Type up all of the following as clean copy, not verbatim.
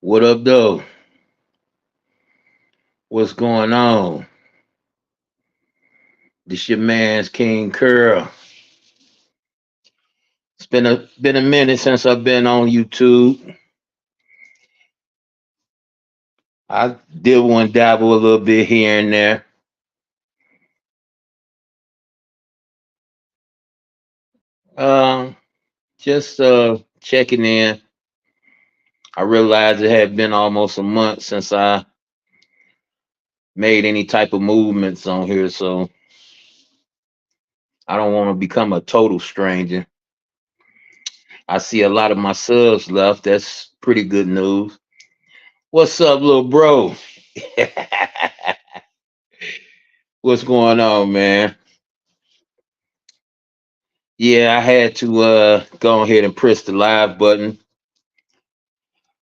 What up, though? What's going on? This your man's King Curl. It's been a minute since I've been on YouTube. I did one dabble a little bit here and there. Um, just checking in. I realized it had been almost a month since I made any type of movements on here, so I don't want to become a total stranger. I see a lot of my subs left. That's pretty good news. What's up, little bro? What's going on, man? Yeah, I had to go ahead and press the live button.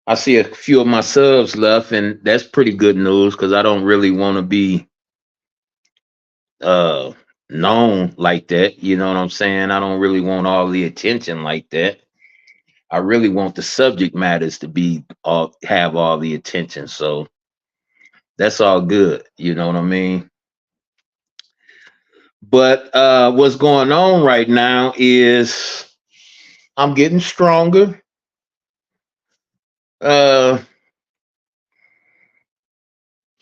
I see a few of my subs left, and that's pretty good news because I don't really want to be uh known like that. You know what I'm saying? I don't really want all the attention like that. I really want the subject matters to be all have all the attention. So that's all good. You know what I mean? But what's going on right now is I'm getting stronger. Uh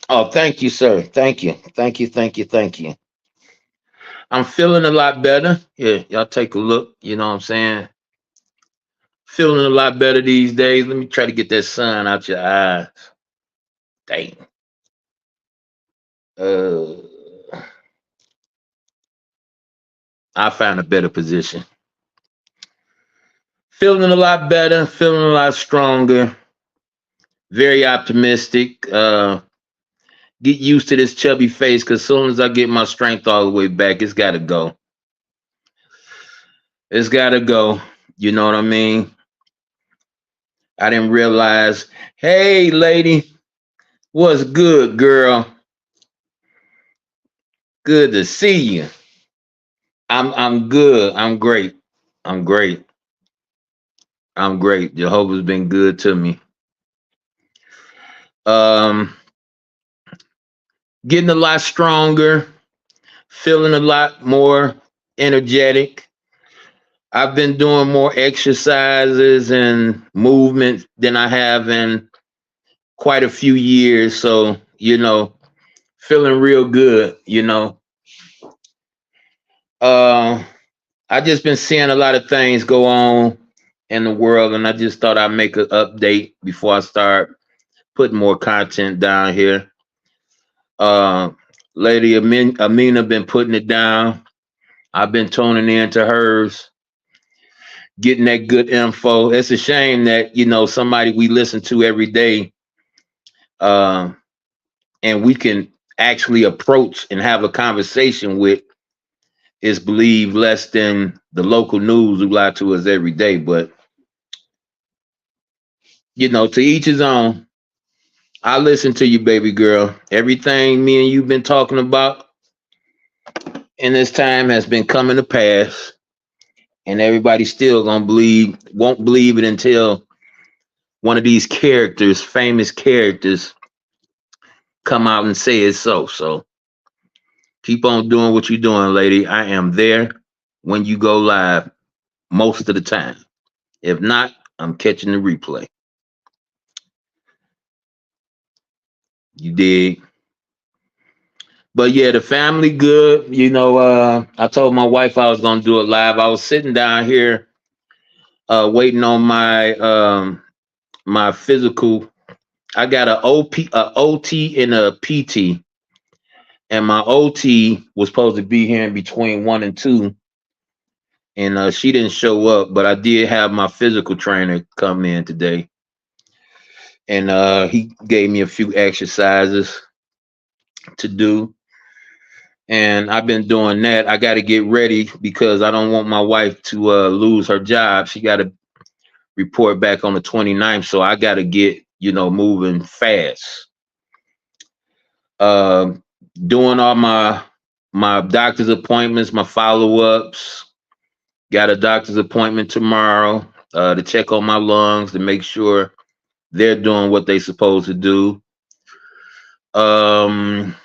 Oh, thank you, sir. Thank you. Thank you. Thank you. Thank you. I'm feeling a lot better. Yeah, y'all take a look. You know what I'm saying? Feeling a lot better these days. Let me try to get that sun out your eyes. Dang. Uh, I found a better position. Feeling a lot better. Feeling a lot stronger. Very optimistic. Get used to this chubby face because as soon as I get my strength all the way back, it's got to go. It's got to go. You know what I mean? I didn't realize. Hey, lady, what's good, girl? Good to see you. I'm good. I'm great. I'm great. I'm great. Jehovah's been good to me. Um, Getting a lot stronger, feeling a lot more energetic. I've been doing more exercises and movement than I have in quite a few years. So, feeling real good, Uh, I just been seeing a lot of things go on in the world, and I just thought I'd make an update before I start putting more content down here. Uh, Lady Amina been putting it down. I've been tuning in to hers, getting that good info. It's a shame that somebody we listen to every day, uh, and we can actually approach and have a conversation with is believed less than the local news who lie to us every day. But to each his own. I listen to you, baby girl. Everything me and you've been talking about in this time has been coming to pass, and everybody still gonna won't believe it until one of these characters, famous characters, come out and say it's so. So keep on doing what you're doing, lady. I am there when you go live most of the time. If not, I'm catching the replay. You dig? But yeah, the family good. I told my wife I was gonna do it live. I was sitting down here waiting on my physical. I got a OT and a PT, and my OT was supposed to be here in between 1 and 2, and she didn't show up. But I did have my physical trainer come in today, and he gave me a few exercises to do, and I've been doing that. I got to get ready because I don't want my wife to lose her job. She got to report back on the 29th, so I got to get moving fast. Um, Doing all my doctor's appointments, my follow-ups. Got a doctor's appointment tomorrow to check on my lungs to make sure they're doing what they supposed to do. Um,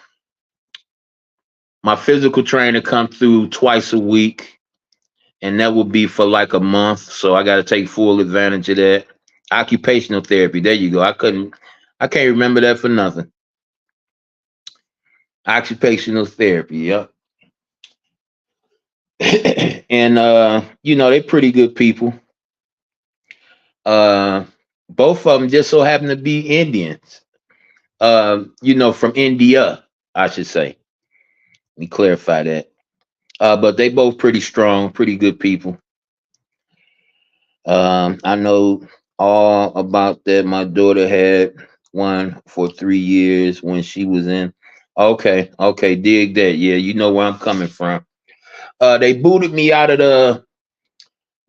my physical trainer come through twice a week, and that will be for like a month. So I got to take full advantage of that. Occupational therapy. There you go. I can't remember that for nothing. Occupational therapy. Yep. And they're pretty good people. Uh, both of them just so happen to be Indians. From India, I should say. Let me clarify that. But they both pretty strong, pretty good people. I know all about that. My daughter had one for 3 years when she was in. Okay, dig that. Yeah, you know where I'm coming from. They booted me out of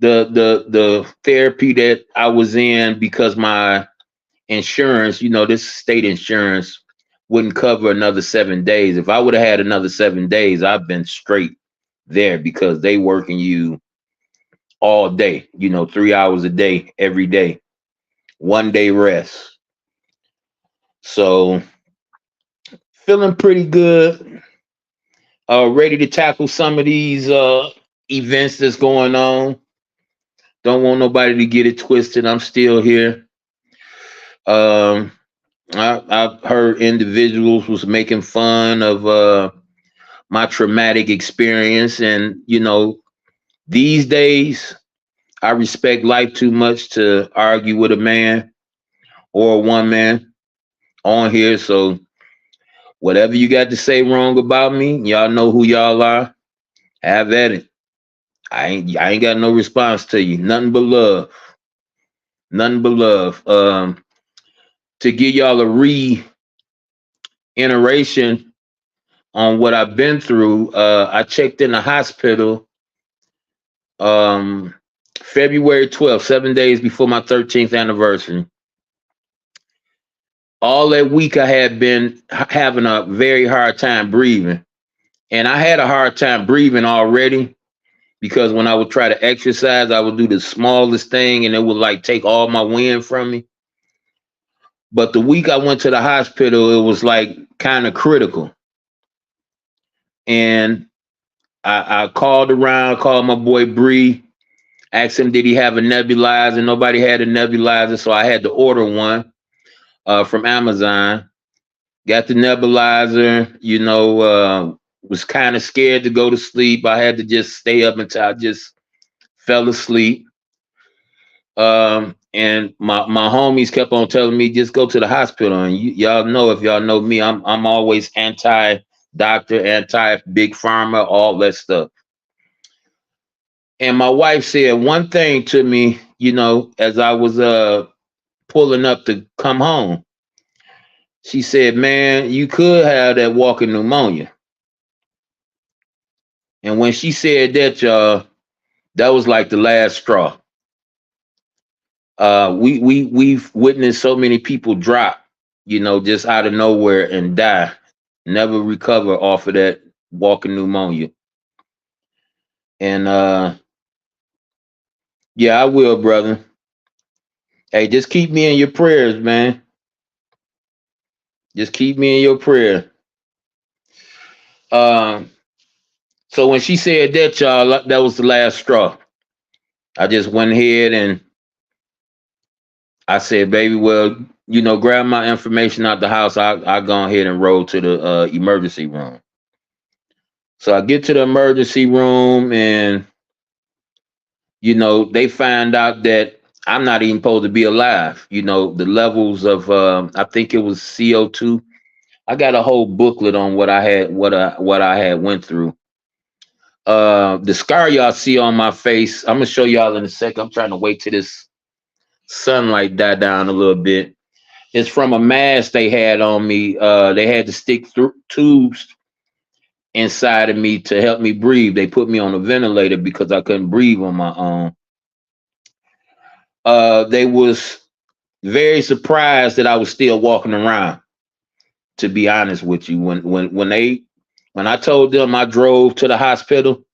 the therapy that I was in because my insurance, this state insurance wouldn't cover another 7 days. If I would have had another 7 days, I've been straight there because they working you all day, 3 hours a day, every day, 1 day rest. So feeling pretty good. Ready to tackle some of these events that's going on. Don't want nobody to get it twisted. I'm still here. Um, I've heard individuals was making fun of my traumatic experience, and these days I respect life too much to argue with a man or a woman on here. So whatever you got to say wrong about me, y'all know who y'all are. Have at it. I ain't got no response to you. Nothing but love. Nothing but love. To give y'all a reiteration on what I've been through, I checked in the hospital um February 12th, 7 days before my 13th anniversary. All that week I had been having a very hard time breathing. And I had a hard time breathing already because when I would try to exercise, I would do the smallest thing and it would like take all my wind from me. But the week I went to the hospital, it was like kind of critical. And I called around, called my boy Bree, asked him did he have a nebulizer. Nobody had a nebulizer, so I had to order one from Amazon. Got the nebulizer, was kind of scared to go to sleep. I had to just stay up until I just fell asleep. And my homies kept on telling me just go to the hospital. And y'all know, if y'all know me, I'm always anti doctor, anti big pharma, all that stuff. And my wife said one thing to me, as I was pulling up to come home. She said, "Man, you could have that walking pneumonia." And when she said that, y'all, that was like the last straw. We've witnessed so many people drop, just out of nowhere and die, never recover off of that walking pneumonia. And yeah, I will, brother. Hey, just keep me in your prayers, man. Just keep me in your prayer. Um, so when she said that, y'all, that was the last straw. I just went ahead and I said, baby, well, grab my information out the house. I go ahead and roll to the emergency room. So I get to the emergency room and, they find out that I'm not even supposed to be alive. The levels of, I think it was CO2. I got a whole booklet on what I had went through. The scar y'all see on my face, I'm gonna show y'all in a second. I'm trying to wait till this sunlight die down a little bit. It's from a mask they had on me. They had to stick through tubes inside of me to help me breathe. They put me on a ventilator because I couldn't breathe on my own. They was very surprised that I was still walking around. To be honest with you, when I told them I drove to the hospital,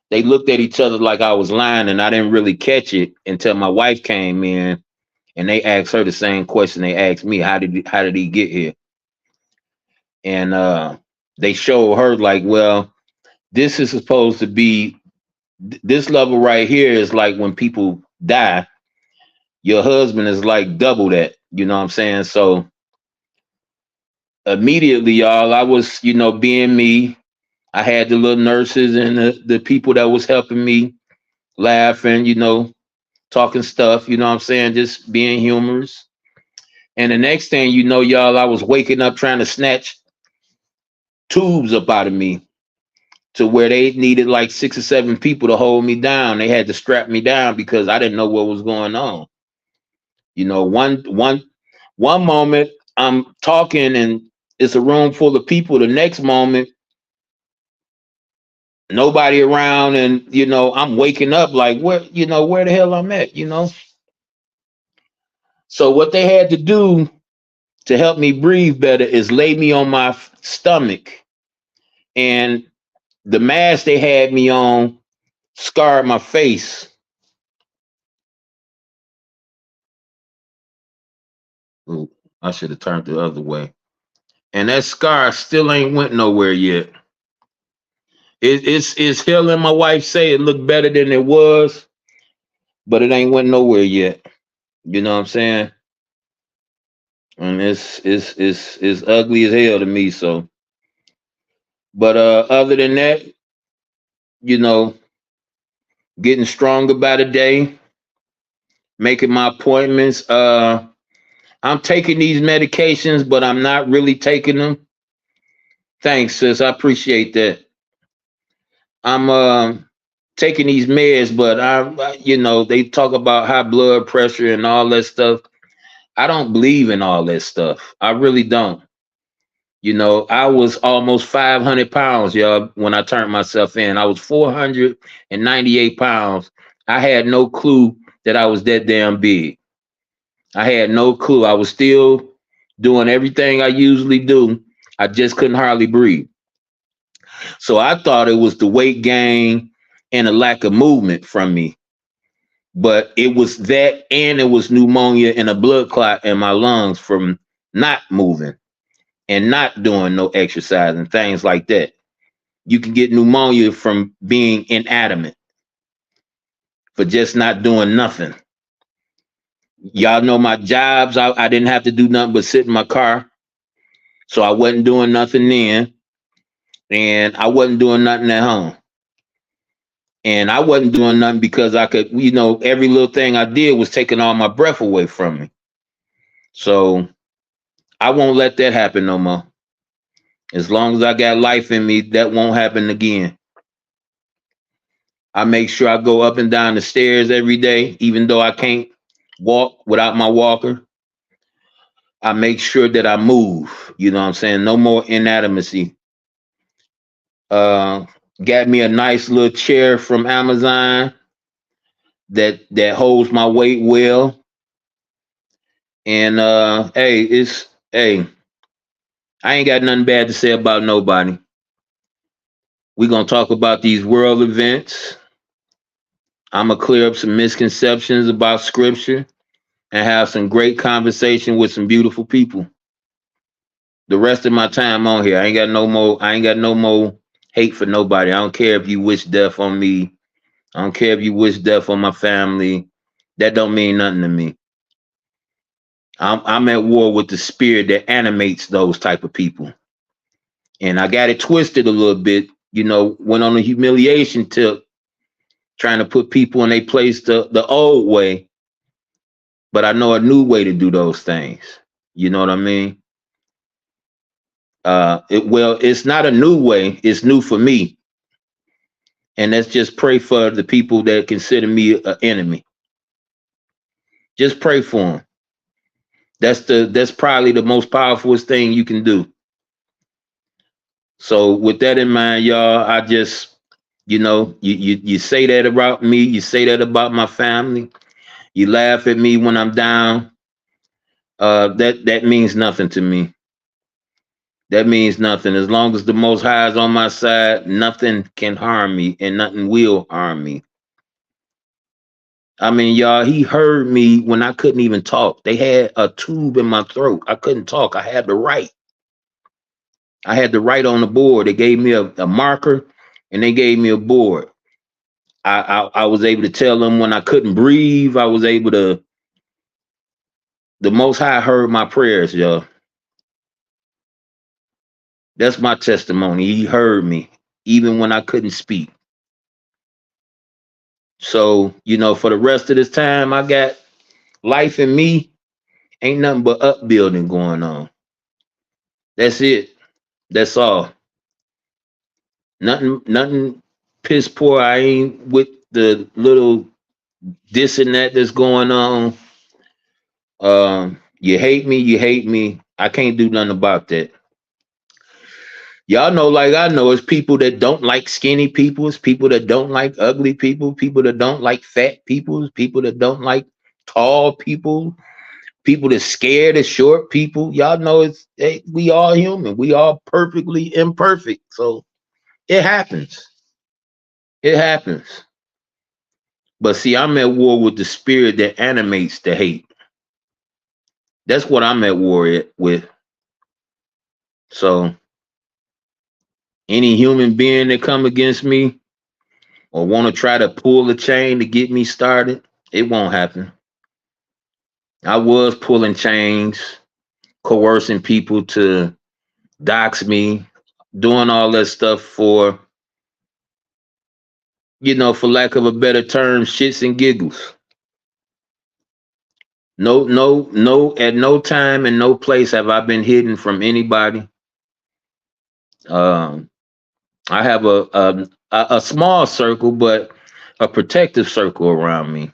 they looked at each other like I was lying, and I didn't really catch it until my wife came in and they asked her the same question they asked me. How did he get here? And they showed her like, well, this is supposed to be this level right here is like when people die, your husband is like double that. You know what I'm saying? So immediately, y'all, I was, being me. I had the little nurses and the people that was helping me laughing, talking stuff, you know what I'm saying? Just being humorous. And the next thing you know, y'all, I was waking up trying to snatch tubes up out of me to where they needed like 6 or 7 people to hold me down. They had to strap me down because I didn't know what was going on. One moment I'm talking and it's a room full of people. The next moment, nobody around, and I'm waking up like where the hell I'm at. So what they had to do to help me breathe better is lay me on my stomach, and the mask they had me on scarred my face. Ooh, I should have turned the other way. And that scar still ain't went nowhere yet. It's healing. My wife say it looked better than it was, but it ain't went nowhere yet. You know what I'm saying? And it's ugly as hell to me. So, but other than that, you know, getting stronger by the day, making my appointments. I'm taking these medications, but I'm not really taking them. Thanks, sis. I appreciate that. I'm taking these meds, but they talk about high blood pressure and all that stuff. I don't believe in all that stuff. I really don't. I was almost 500 pounds, y'all, when I turned myself in. I was 498 pounds. I had no clue that I was that damn big. I had no clue. I was still doing everything I usually do. I just couldn't hardly breathe. So I thought it was the weight gain and a lack of movement from me. But it was that, and it was pneumonia and a blood clot in my lungs from not moving and not doing no exercise and things like that. You can get pneumonia from being inanimate, for just not doing nothing. Y'all know my jobs. I didn't have to do nothing but sit in my car. So I wasn't doing nothing then. And I wasn't doing nothing at home. And I wasn't doing nothing because I could, every little thing I did was taking all my breath away from me. So I won't let that happen no more. As long as I got life in me, that won't happen again. I make sure I go up and down the stairs every day, even though I can't walk without my walker. I make sure that I move. You know what I'm saying? No more inanimacy. Got me a nice little chair from Amazon that holds my weight well. And hey, I ain't got nothing bad to say about nobody. We're gonna talk about these world events. I'm gonna clear up some misconceptions about scripture and have some great conversation with some beautiful people. The rest of my time on here, I ain't got no more hate for nobody. I don't care if you wish death on me. I don't care if you wish death on my family. That don't mean nothing to me. I'm at war with the spirit that animates those type of people. And I got it twisted a little bit, went on a humiliation tip, trying to put people in their place the old way. But I know a new way to do those things. You know what I mean? It's not a new way. It's new for me. And let's just pray for the people that consider me an enemy. Just pray for them. That's probably the most powerful thing you can do. So with that in mind, y'all, I just, you say that about me, you say that about my family, you laugh at me when I'm down. That means nothing to me. That means nothing. As long as the Most High is on my side, nothing can harm me and nothing will harm me. I mean, y'all, he heard me when I couldn't even talk. They had a tube in my throat. I couldn't talk. I had to write. I had to write on the board. They gave me a marker and they gave me a board. I was able to tell them when I couldn't breathe. I was able to, the Most High heard my prayers, y'all. That's my testimony. He heard me even when I couldn't speak. So, for the rest of this time, I got life in me. Ain't nothing but upbuilding going on. That's it. That's all. Nothing piss poor. I ain't with the little this and that that's going on. You hate me, you hate me. I can't do nothing about that. Y'all know, like I know, it's people that don't like skinny people, it's people that don't like ugly people, people that don't like fat people, people that don't like tall people, people that scared of short people. Y'all know we all human. We all perfectly imperfect. So it happens. It happens. But see, I'm at war with the spirit that animates the hate. That's what I'm at war with. So any human being that come against me or want to try to pull a chain to get me started, it won't happen. I was pulling chains, coercing people to dox me, doing all that stuff for, for lack of a better term, shits and giggles. At no time and no place have I been hidden from anybody. I have a small circle, but a protective circle around me.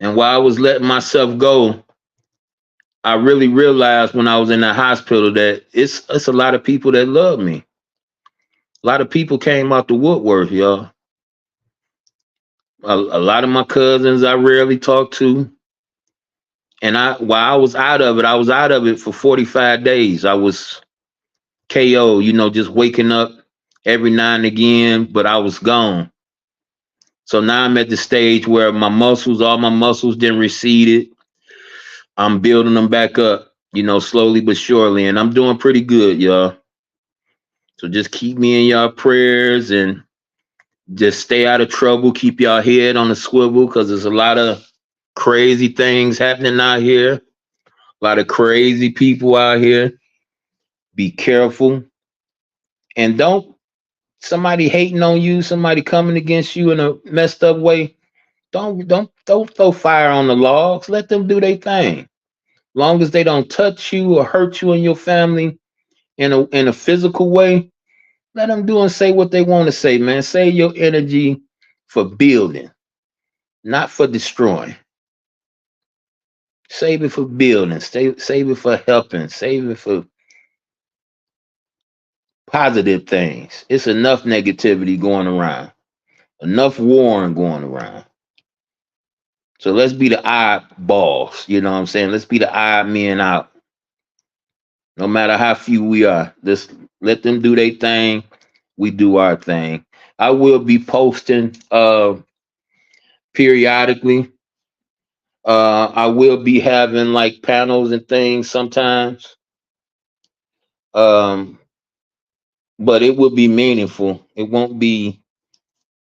And while I was letting myself go, I really realized when I was in the hospital that it's a lot of people that love me. A lot of people came out the woodwork, y'all. A lot of my cousins I rarely talk to. And while I was out of it for 45 days. I was KO, just waking up every now and again, but I was gone. So now I'm at the stage where all my muscles didn't recede. I'm building them back up, slowly but surely. And I'm doing pretty good, y'all. So just keep me in y'all prayers and just stay out of trouble. Keep y'all head on the swivel because there's a lot of crazy things happening out here. A lot of crazy people out here. Be careful. And don't somebody hating on you, somebody coming against you in a messed up way. Don't throw fire on the logs. Let them do their thing. Long as they don't touch you or hurt you and your family in a physical way, let them do and say what they want to say, man. Save your energy for building, not for destroying. Save it for building. Save it for helping. Save it for positive things. It's enough negativity going around. Enough warring going around. So let's be the eyeballs. You know what I'm saying? Let's be the eye men out. No matter how few we are, just let them do their thing. We do our thing. I will be posting periodically. I will be having like panels and things sometimes. But it will be meaningful. It won't be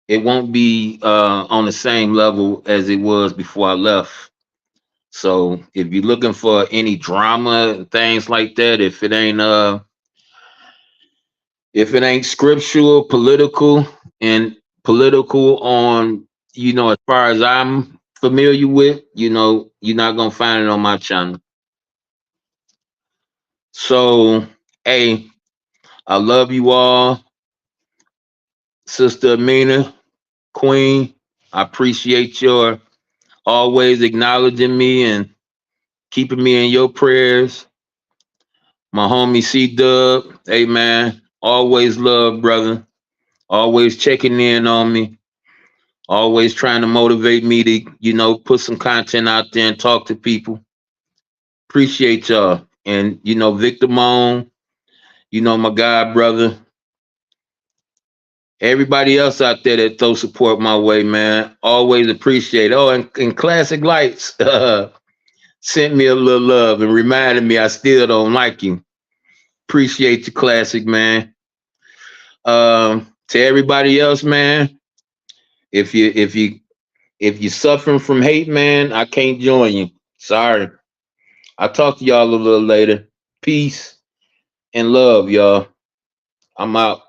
on the same level as it was before I left. So if you're looking for any drama and things like that, if it ain't scriptural, political on, as far as I'm familiar with, you're not gonna find it on my channel. So hey, I love you all. Sister Amina, Queen, I appreciate your always acknowledging me and keeping me in your prayers. My homie C-Dub, hey man, always love, brother. Always checking in on me. Always trying to motivate me to, put some content out there and talk to people. Appreciate y'all. And, Victor Moan, my God brother. Everybody else out there that throw support my way, man, always appreciate it. Oh, and Classic Lights sent me a little love and reminded me I still don't like you. Appreciate you, Classic, man. To everybody else, man, if you suffering from hate, man, I can't join you. Sorry. I'll talk to y'all a little later. Peace and love, y'all. I'm out.